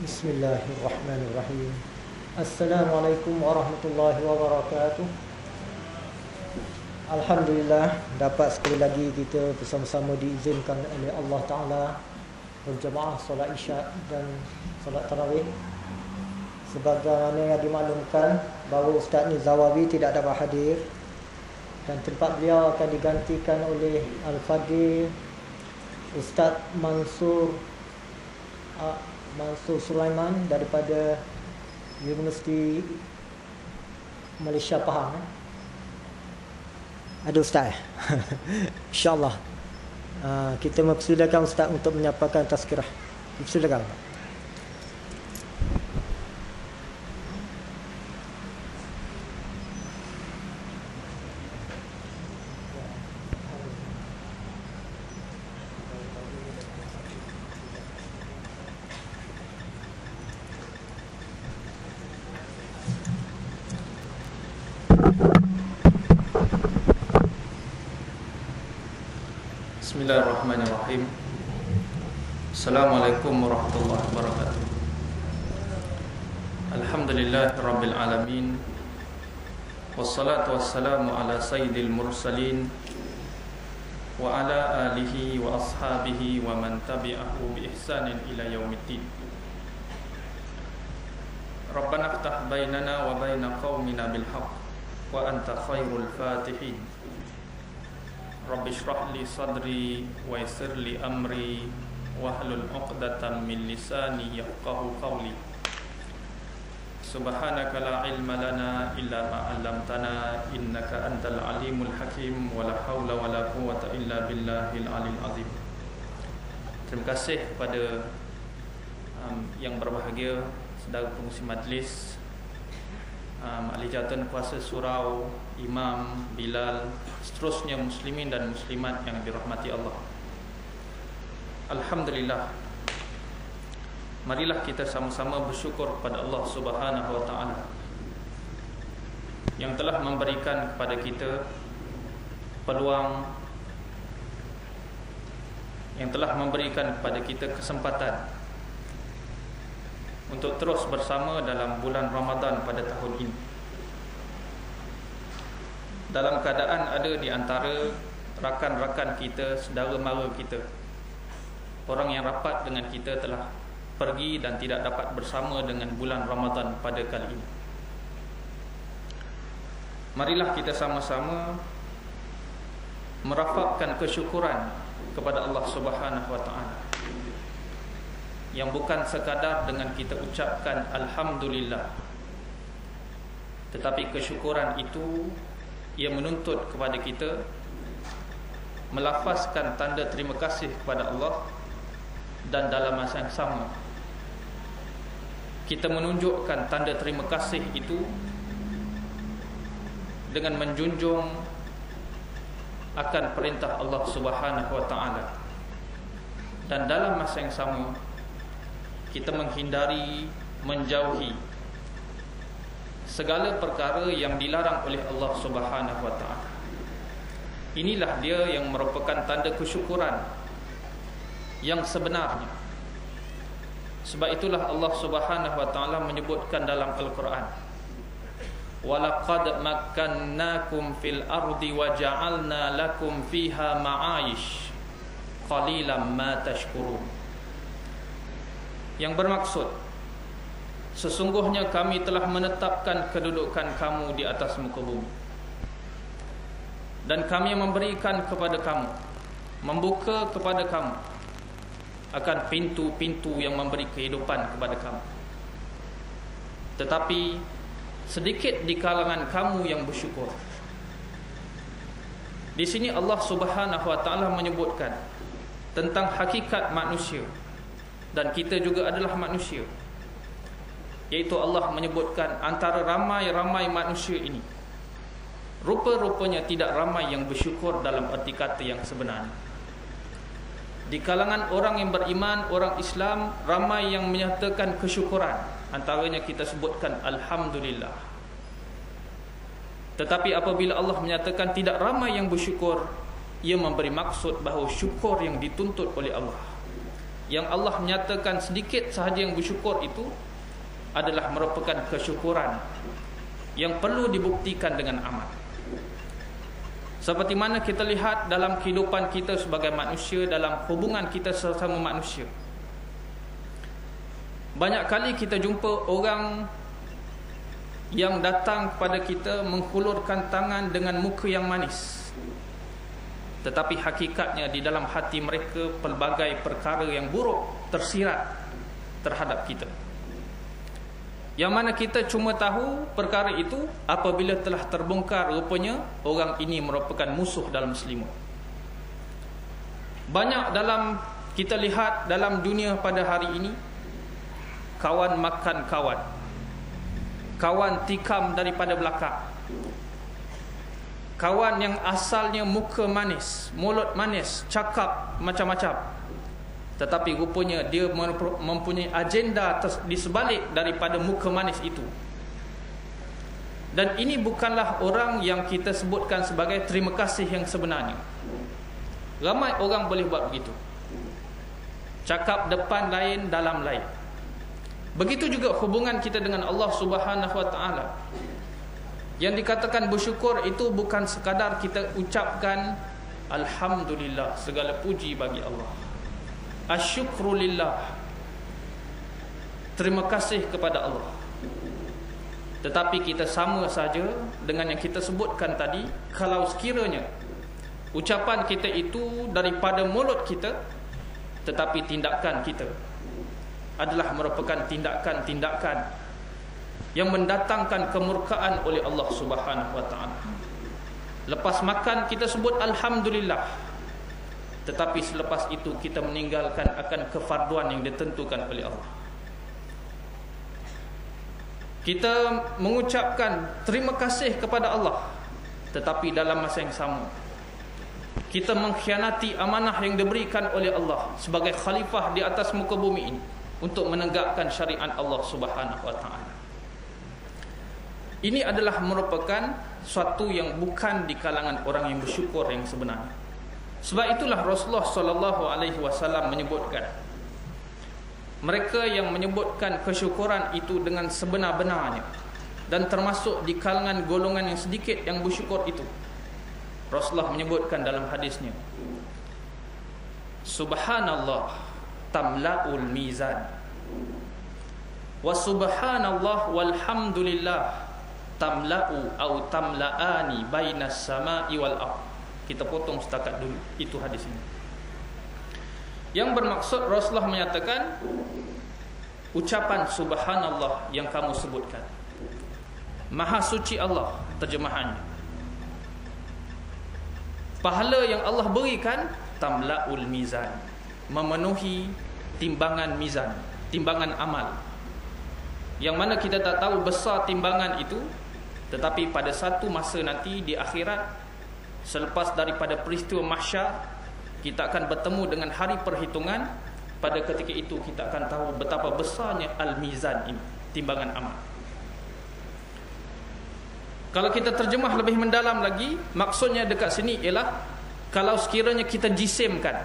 Bismillahirrahmanirrahim. Assalamualaikum warahmatullahi wabarakatuh. Alhamdulillah, dapat sekali lagi kita bersama-sama diizinkan oleh Allah Ta'ala berjemaah solat isyak dan solat tarawih. Sebagaimana yang dimaklumkan bahawa Ustaz Nizawawi tidak dapat hadir dan tempat beliau akan digantikan oleh Al-Fadhil Ustaz Mansur Sulaiman daripada Universiti Malaysia Pahang. Ada Ustaz. InsyaAllah kita mempersilakan Ustaz untuk menyampaikan tazkirah. Silakan. Bismillahirrahmanirrahim. Assalamualaikum warahmatullahi wabarakatuh. Alhamdulillahirabbil alamin. Wassalatu wassalamu ala sayyidil mursalin wa ala alihi wa ashabihi wa man tabi'ahu bi ihsanin ila yaumiddin. Rabbana iftah bainana wa baina qaumina bil haqq wa anta khairul fatihin. Rabbi shrah li sadri wa yassir li amri wahlul 'uqdatam min lisani yafqahu qawli. Subhanaka la ilma lana illa ma 'allamtana innaka antal alimul hakim wa la haula wa la quwwata illa billahil alil azim. Terima kasih kepada yang berbahagia, saudara pengurusi majlis, ahli jawatan kuasa surau, imam, Bilal, seterusnya muslimin dan muslimat yang dirahmati Allah. Alhamdulillah, marilah kita sama-sama bersyukur kepada Allah Subhanahu wa ta'ala yang telah memberikan kepada kita peluang, yang telah memberikan kepada kita kesempatan untuk terus bersama dalam bulan Ramadan pada tahun ini, dalam keadaan ada di antara rakan-rakan kita, saudara mara kita, orang yang rapat dengan kita telah pergi dan tidak dapat bersama dengan bulan Ramadan pada kali ini. Marilah kita sama-sama merafakkan kesyukuran kepada Allah Subhanahu wa ta'ala, yang bukan sekadar dengan kita ucapkan Alhamdulillah, tetapi kesyukuran itu ia menuntut kepada kita melafazkan tanda terima kasih kepada Allah, dan dalam masa yang sama kita menunjukkan tanda terima kasih itu dengan menjunjung akan perintah Allah Subhanahu wa ta'ala, dan dalam masa yang sama kita menghindari, menjauhi segala perkara yang dilarang oleh Allah Subhanahu wa ta'ala. Inilah dia yang merupakan tanda kesyukuran yang sebenarnya. Sebab itulah Allah Subhanahu wa ta'ala menyebutkan dalam Al-Quran, walaqad makkannakum fil ardi wa ja'alna lakum fiha ma'aish qalilan ma tashkurun. Yang bermaksud, sesungguhnya kami telah menetapkan kedudukan kamu di atas muka bumi, dan kami memberikan kepada kamu, membuka kepada kamu akan pintu-pintu yang memberi kehidupan kepada kamu. Tetapi sedikit di kalangan kamu yang bersyukur. Di sini Allah Subhanahu wa ta'ala menyebutkan tentang hakikat manusia, dan kita juga adalah manusia, iaitu Allah menyebutkan antara ramai-ramai manusia ini, rupa-rupanya tidak ramai yang bersyukur dalam arti kata yang sebenarnya. Di kalangan orang yang beriman, orang Islam, ramai yang menyatakan kesyukuran, antaranya kita sebutkan Alhamdulillah. Tetapi apabila Allah menyatakan tidak ramai yang bersyukur, ia memberi maksud bahawa syukur yang dituntut oleh Allah, yang Allah menyatakan sedikit sahaja yang bersyukur itu adalah merupakan kesyukuran yang perlu dibuktikan dengan amal. Seperti mana kita lihat dalam kehidupan kita sebagai manusia, dalam hubungan kita sesama manusia, banyak kali kita jumpa orang yang datang kepada kita menghulurkan tangan dengan muka yang manis, tetapi hakikatnya di dalam hati mereka pelbagai perkara yang buruk tersirat terhadap kita, yang mana kita cuma tahu perkara itu apabila telah terbongkar rupanya orang ini merupakan musuh dalam selimut. Banyak dalam kita lihat dalam dunia pada hari ini, kawan makan kawan, kawan tikam daripada belakang, kawan yang asalnya muka manis, mulut manis, cakap macam-macam, tetapi rupanya dia mempunyai agenda di sebalik daripada muka manis itu. Dan ini bukanlah orang yang kita sebutkan sebagai terima kasih yang sebenarnya. Ramai orang boleh buat begitu, cakap depan lain, dalam lain. Begitu juga hubungan kita dengan Allah Subhanahu wa taala. Yang dikatakan bersyukur itu bukan sekadar kita ucapkan alhamdulillah, segala puji bagi Allah, asyukrulillah, terima kasih kepada Allah, tetapi kita sama saja dengan yang kita sebutkan tadi. Kalau sekiranya ucapan kita itu daripada mulut kita, tetapi tindakan kita adalah merupakan tindakan-tindakan yang mendatangkan kemurkaan oleh Allah Subhanahu wa taala. Lepas makan kita sebut alhamdulillah, tetapi selepas itu kita meninggalkan akan kefarduan yang ditentukan oleh Allah. Kita mengucapkan terima kasih kepada Allah, tetapi dalam masa yang sama kita mengkhianati amanah yang diberikan oleh Allah sebagai khalifah di atas muka bumi ini untuk menegakkan syariat Allah Subhanahu wa taala. Ini adalah merupakan suatu yang bukan di kalangan orang yang bersyukur yang sebenarnya. Sebab itulah Rasulullah sallallahu alaihi wasallam menyebutkan, mereka yang menyebutkan kesyukuran itu dengan sebenar-benarnya dan termasuk di kalangan golongan yang sedikit yang bersyukur itu, Rasulullah menyebutkan dalam hadisnya, subhanallah tamla'ul mizan wa subhanallah walhamdulillah tamla'u au tamla'ani bainas sama'i wal ardh. Kita potong setakat dulu itu hadis ini. Yang bermaksud Rasulullah menyatakan ucapan subhanallah yang kamu sebutkan, maha suci Allah terjemahannya, pahala yang Allah berikan tamla'ul mizan, memenuhi timbangan mizan, timbangan amal, yang mana kita tak tahu besar timbangan itu, tetapi pada satu masa nanti di akhirat, selepas daripada peristiwa mahsyar, kita akan bertemu dengan hari perhitungan. Pada ketika itu kita akan tahu betapa besarnya al-mizan ini, timbangan amal. Kalau kita terjemah lebih mendalam lagi, maksudnya dekat sini ialah kalau sekiranya kita jisimkan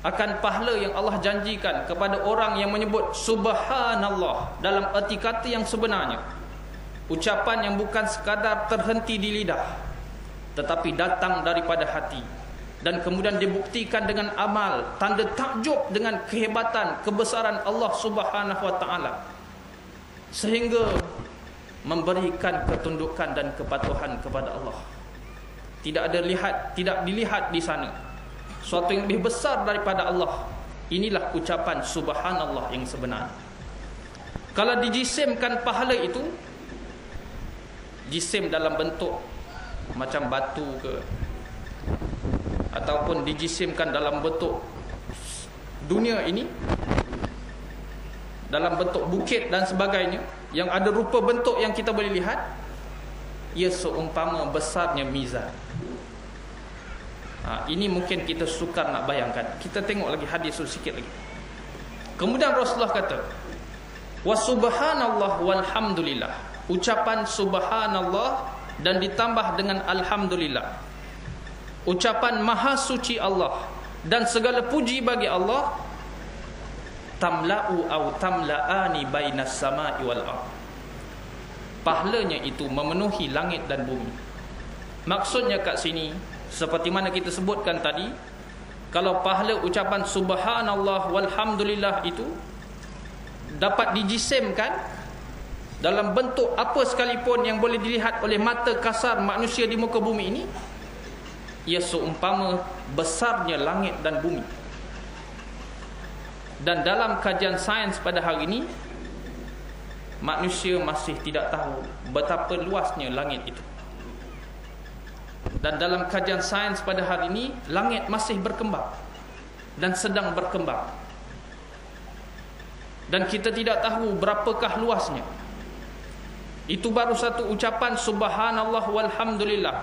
akan pahala yang Allah janjikan kepada orang yang menyebut subhanallah dalam erti kata yang sebenarnya, ucapan yang bukan sekadar terhenti di lidah, tetapi datang daripada hati, dan kemudian dibuktikan dengan amal, tanda takjub dengan kehebatan, kebesaran Allah Subhanahu wa taala, sehingga memberikan ketundukan dan kepatuhan kepada Allah. Tidak dilihat di sana suatu yang lebih besar daripada Allah. Inilah ucapan subhanallah yang sebenar. Kalau dijisimkan pahala itu, jisim dalam bentuk macam batu ke, ataupun dijisimkan dalam bentuk dunia ini, dalam bentuk bukit dan sebagainya, yang ada rupa bentuk yang kita boleh lihat, ia seumpama besarnya mizan. Ini mungkin kita sukar nak bayangkan. Kita tengok lagi hadis sikit lagi. Kemudian Rasulullah kata, wa subhanallah walhamdulillah, ucapan subhanallah dan ditambah dengan alhamdulillah, ucapan maha suci Allah dan segala puji bagi Allah, tamla'u aw tamla'ani bainas sama'i wal ardh. Pahalanya itu memenuhi langit dan bumi. Maksudnya kat sini, seperti mana kita sebutkan tadi, kalau pahala ucapan subhanallah walhamdulillah itu dapat dijisimkan dalam bentuk apa sekalipun yang boleh dilihat oleh mata kasar manusia di muka bumi ini, ia seumpama besarnya langit dan bumi. Dan dalam kajian sains pada hari ini, manusia masih tidak tahu betapa luasnya langit itu. Dan dalam kajian sains pada hari ini, langit masih berkembang dan sedang berkembang. Dan kita tidak tahu berapakah luasnya. Itu baru satu ucapan subhanallah walhamdulillah.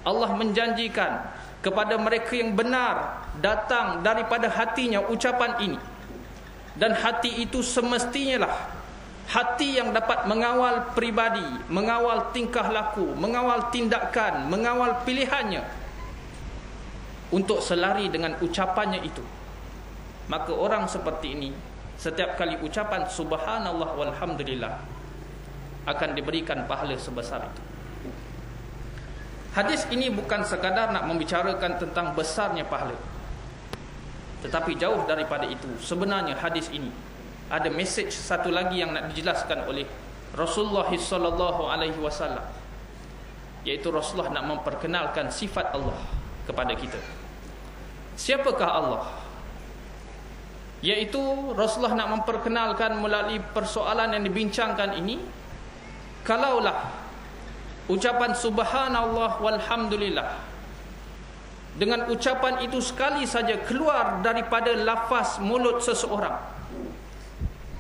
Allah menjanjikan kepada mereka yang benar datang daripada hatinya ucapan ini. Dan hati itu semestinya lah hati yang dapat mengawal pribadi, mengawal tingkah laku, mengawal tindakan, mengawal pilihannya untuk selari dengan ucapannya itu. Maka orang seperti ini, setiap kali ucapan subhanallah walhamdulillah, akan diberikan pahala sebesar itu. Hadis ini bukan sekadar nak membicarakan tentang besarnya pahala, tetapi jauh daripada itu. Sebenarnya hadis ini ada mesej satu lagi yang nak dijelaskan oleh Rasulullah sallallahu alaihi wasallam, iaitu Rasulullah nak memperkenalkan sifat Allah kepada kita. Siapakah Allah? Iaitu Rasulullah nak memperkenalkan melalui persoalan yang dibincangkan ini, kalaulah ucapan subhanallah walhamdulillah, dengan ucapan itu sekali saja keluar daripada lafaz mulut seseorang,